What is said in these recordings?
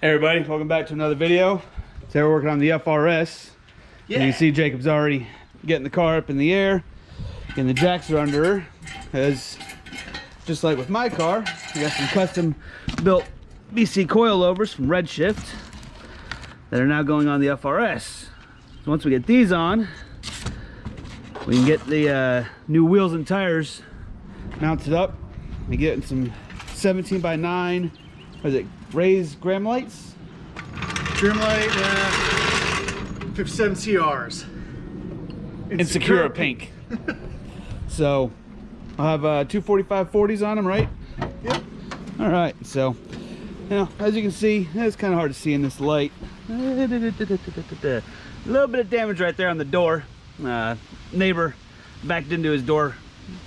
Hey everybody, welcome back to another video. Today we're working on the FR-S. Yeah. And you can see Jacob's already getting the car up in the air, and the jacks are under her, because just like with my car, I got some custom built BC coilovers from Redshift that are now going on the FR-S. So once we get these on, we can get the new wheels and tires mounted up. We get some 17 by 9, what is it, raised gram lights? Trim light, 57 CRs. Insecure pink. So I'll have two 4540s on them, right? Yep. All right, so as you can see, it's kind of hard to see in this light. A little bit of damage right there on the door. Neighbor backed into his door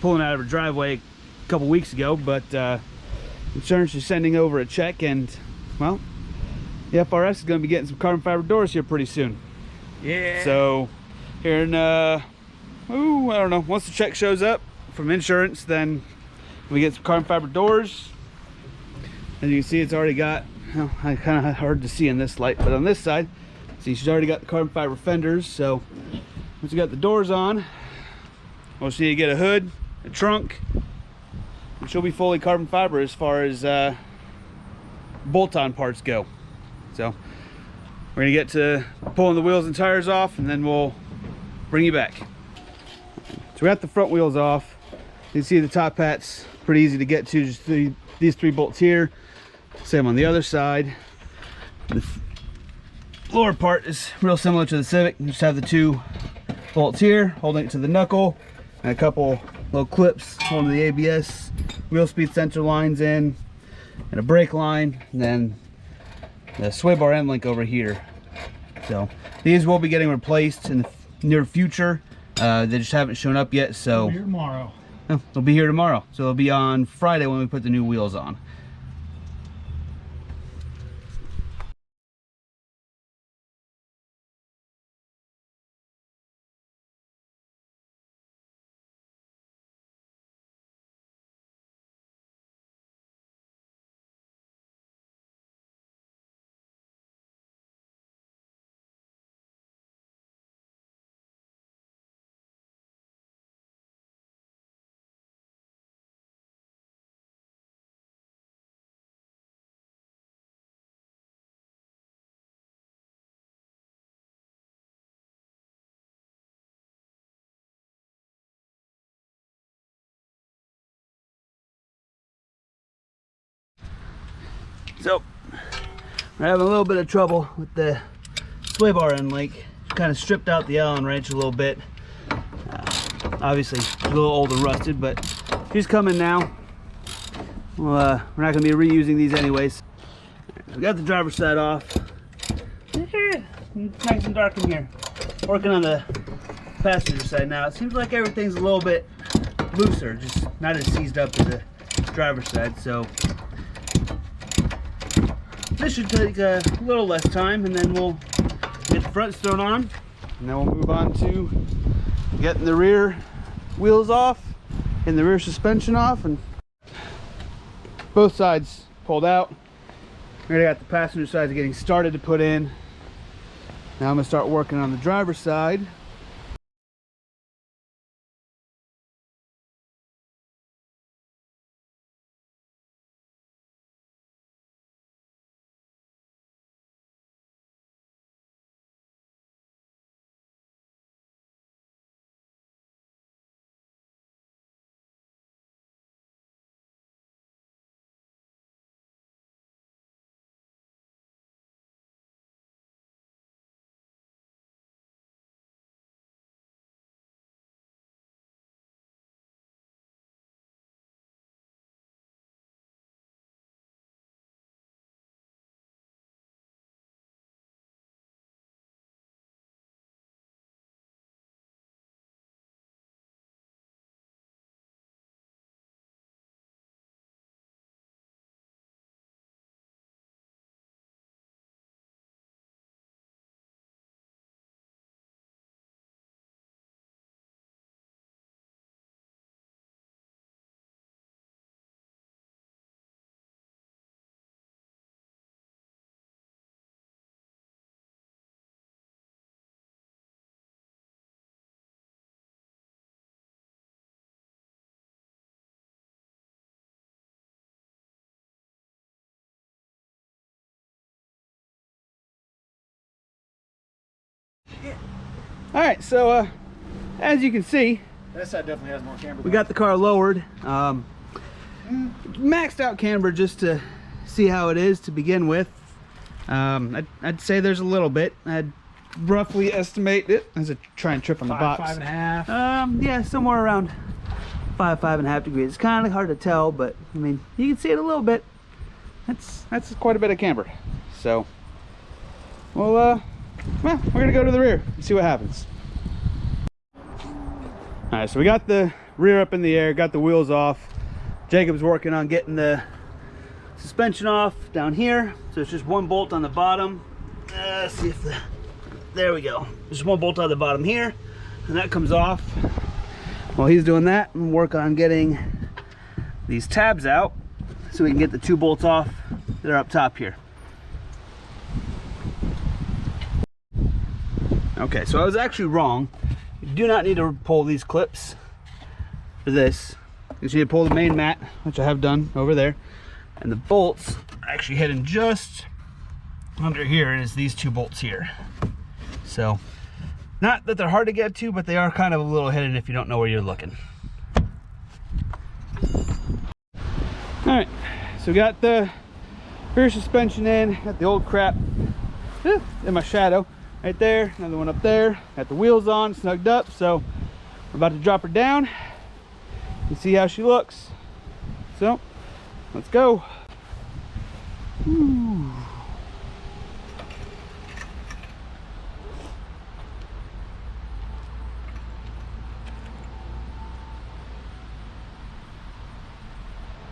pulling out of her driveway a couple weeks ago, but insurance is sending over a check, and well, the FR-S is going to be getting some carbon fiber doors here pretty soon. Yeah. So here in I don't know, once the check shows up from insurance, then we get some carbon fiber doors. As you can see, it's already got, I kind of hard to see in this light, but on this side, see, she's already got the carbon fiber fenders. So once you got the doors on, we'll just need to get a hood, a trunk, and she'll be fully carbon fiber as far as bolt-on parts go. So we're gonna get to pulling the wheels and tires off, and then we'll bring you back. So we got the front wheels off. You can see the top hat's pretty easy to get to, just these three bolts here. Same on the other side. The lower part is real similar to the Civic. You just have the two bolts here holding it to the knuckle, and a couple little clips holding the ABS wheel speed sensor lines in, and a brake line, and then the sway bar end link over here. So these will be getting replaced in the near future. They just haven't shown up yet, so They'll be here tomorrow. No, they'll be here tomorrow. So they'll be on Friday when we put the new wheels on. So we're having a little bit of trouble with the sway bar end link. Kind of stripped out the Allen wrench a little bit. Obviously it's a little old and rusted, but she's coming now. Well, we're not going to be reusing these anyways. We got the driver's side off. It's nice and dark in here. Working on the passenger side now. It seems like everything's a little bit looser, just not as seized up as the driver's side. So this should take a little less time, and then we'll get the fronts thrown on, and then we'll move on to getting the rear wheels off and the rear suspension off, and both sides pulled out. We already got the passenger side getting started to put in. Now I'm going to start working on the driver's side. All right, so as you can see, That side definitely has more camber. we got the car lowered. Maxed out camber just to see how it is to begin with. I'd say there's a little bit. I'd roughly estimate it as I try and trip on the box. 5.5. Yeah, somewhere around 5.5 degrees. It's kind of hard to tell, but I mean, you can see it a little bit. That's quite a bit of camber. So, well, we're gonna go to the rear and see what happens. All right, so we got the rear up in the air, got the wheels off. Jacob's working on getting the suspension off down here. So it's just one bolt on the bottom. Let's see if there we go. Just one bolt on the bottom here, and that comes off. While he's doing that, I'm working on getting these tabs out so we can get the 2 bolts off that are up top here. Okay, so I was actually wrong. You do not need to pull these clips for this. You just need to pull the main mat, which I have done over there, and the bolts are actually hidden just under here. Is these 2 bolts here. So, not that they're hard to get to, but they are kind of a little hidden if you don't know where you're looking. All right, so we got the rear suspension in, got the old crap in my shadow right there, another one up there, got the wheels on, snugged up, so we're about to drop her down and see how she looks. So let's go. Ooh.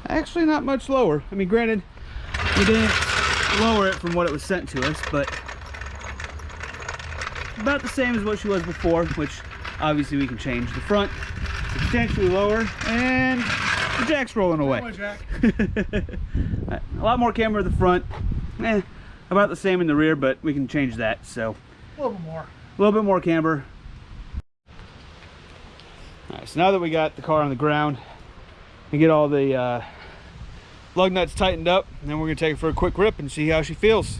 Actually not much lower. I mean, granted, we didn't lower it from what it was sent to us, but about the same as what she was before, which obviously we can change. The front substantially lower, and the jack's rolling away. Come on, Jack. A lot more camber in the front, about the same in the rear, but we can change that. So A little bit more. a little bit more camber. All right, so now that we got the car on the ground, we get all the lug nuts tightened up, and then we're gonna take her for a quick rip and see how she feels.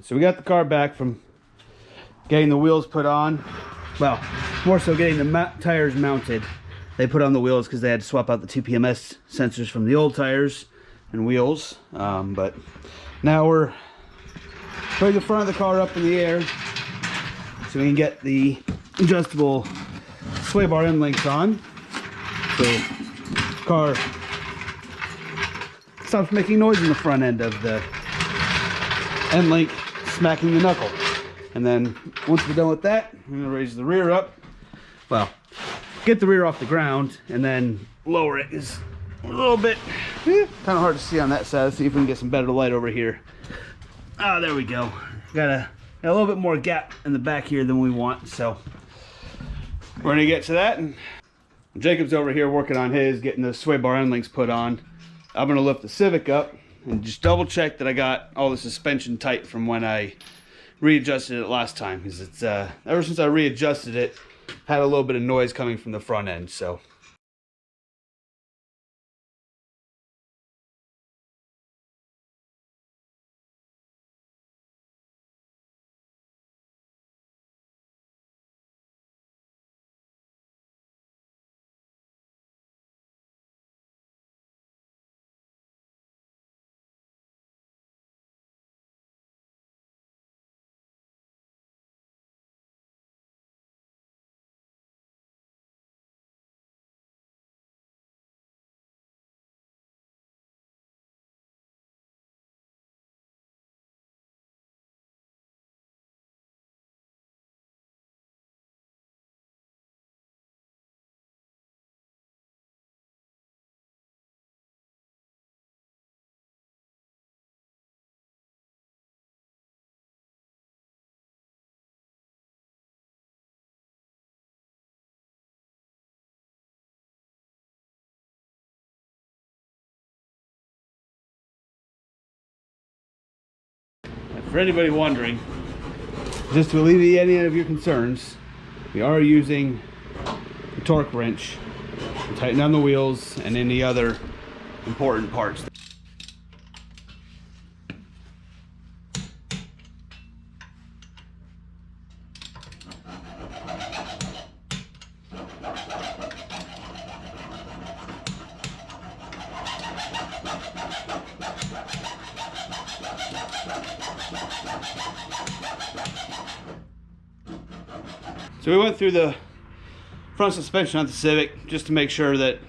So we got the car back from getting the wheels put on. Well, more so getting the tires mounted. They put on the wheels because they had to swap out the 2 PMS sensors from the old tires and wheels. But now we're putting the front of the car up in the air so we can get the adjustable sway bar end links on. So the car stops making noise in the front end of the end link smacking the knuckle. And then once we're done with that, I'm gonna raise the rear up. Well, get the rear off the ground and then lower it. Is a little bit kind of hard to see on that side. Let's see if we can get some better light over here. Ah, there we go. Got a little bit more gap in the back here than we want, so we're gonna get to that. And Jacob's over here working on his, getting the sway bar end links put on. I'm gonna lift the Civic up and just double check that I got all the suspension tight from when I readjusted it last time, because it's ever since I readjusted it, had a little bit of noise coming from the front end. So for anybody wondering, just to alleviate any of your concerns, we are using a torque wrench to tighten down the wheels and any other important parts. So we went through the front suspension on the Civic just to make sure that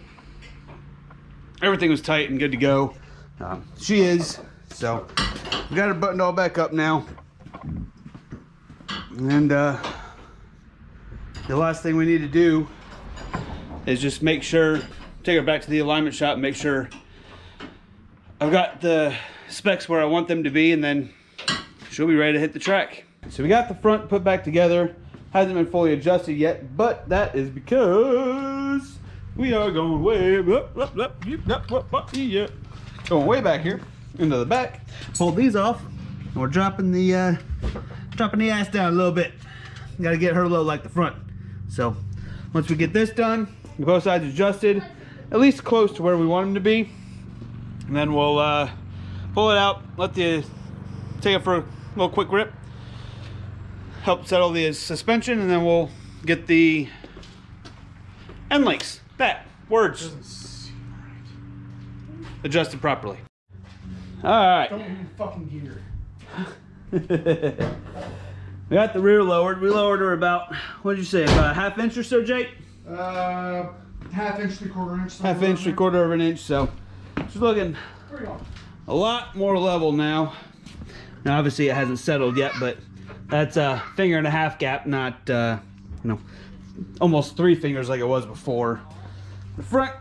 everything was tight and good to go. She is, so we got her buttoned all back up now. And the last thing we need to do is just make sure, take her back to the alignment shop and make sure I've got the specs where I want them to be, and then she'll be ready to hit the track. So we got the front put back together. Hasn't been fully adjusted yet, but that is because we are going way going way back here into the back. Pulled these off, and we're dropping the ass down a little bit. Got to get her low like the front. So once we get this done, both sides adjusted, at least close to where we want them to be, and then we'll pull it out, take it for a little quick rip, help settle the suspension, and then we'll get the end links, adjusted properly. Alright. Don't even fucking gear. We got the rear lowered. We lowered her about, what did you say, about a half inch or so, Jake? Half inch, 3/4 inch. Half inch, 3/4 of an inch, so she's looking a lot more level now. Now obviously it hasn't settled yet, but that's a 1.5 gap, not you know, almost 3 fingers like it was before. The front,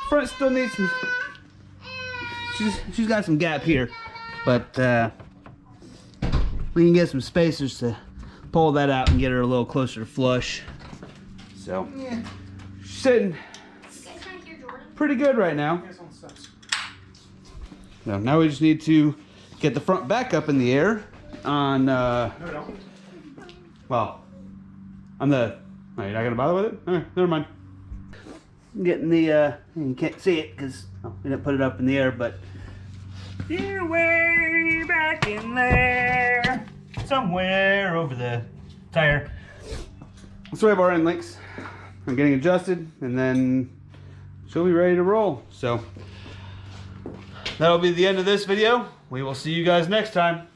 front still needs some. She's got some gap here, but we can get some spacers to pull that out and get her a little closer to flush. So yeah, she's sitting pretty good right now. So now we just need to get the front back up in the air on well, on the, oh, you're not gonna bother with it? All right, never mind. Getting the you can't see it because we didn't put it up in the air, but you're way back in there somewhere over the tire. So we have our end links. I'm getting adjusted, and then she'll be ready to roll. So that'll be the end of this video. We will see you guys next time.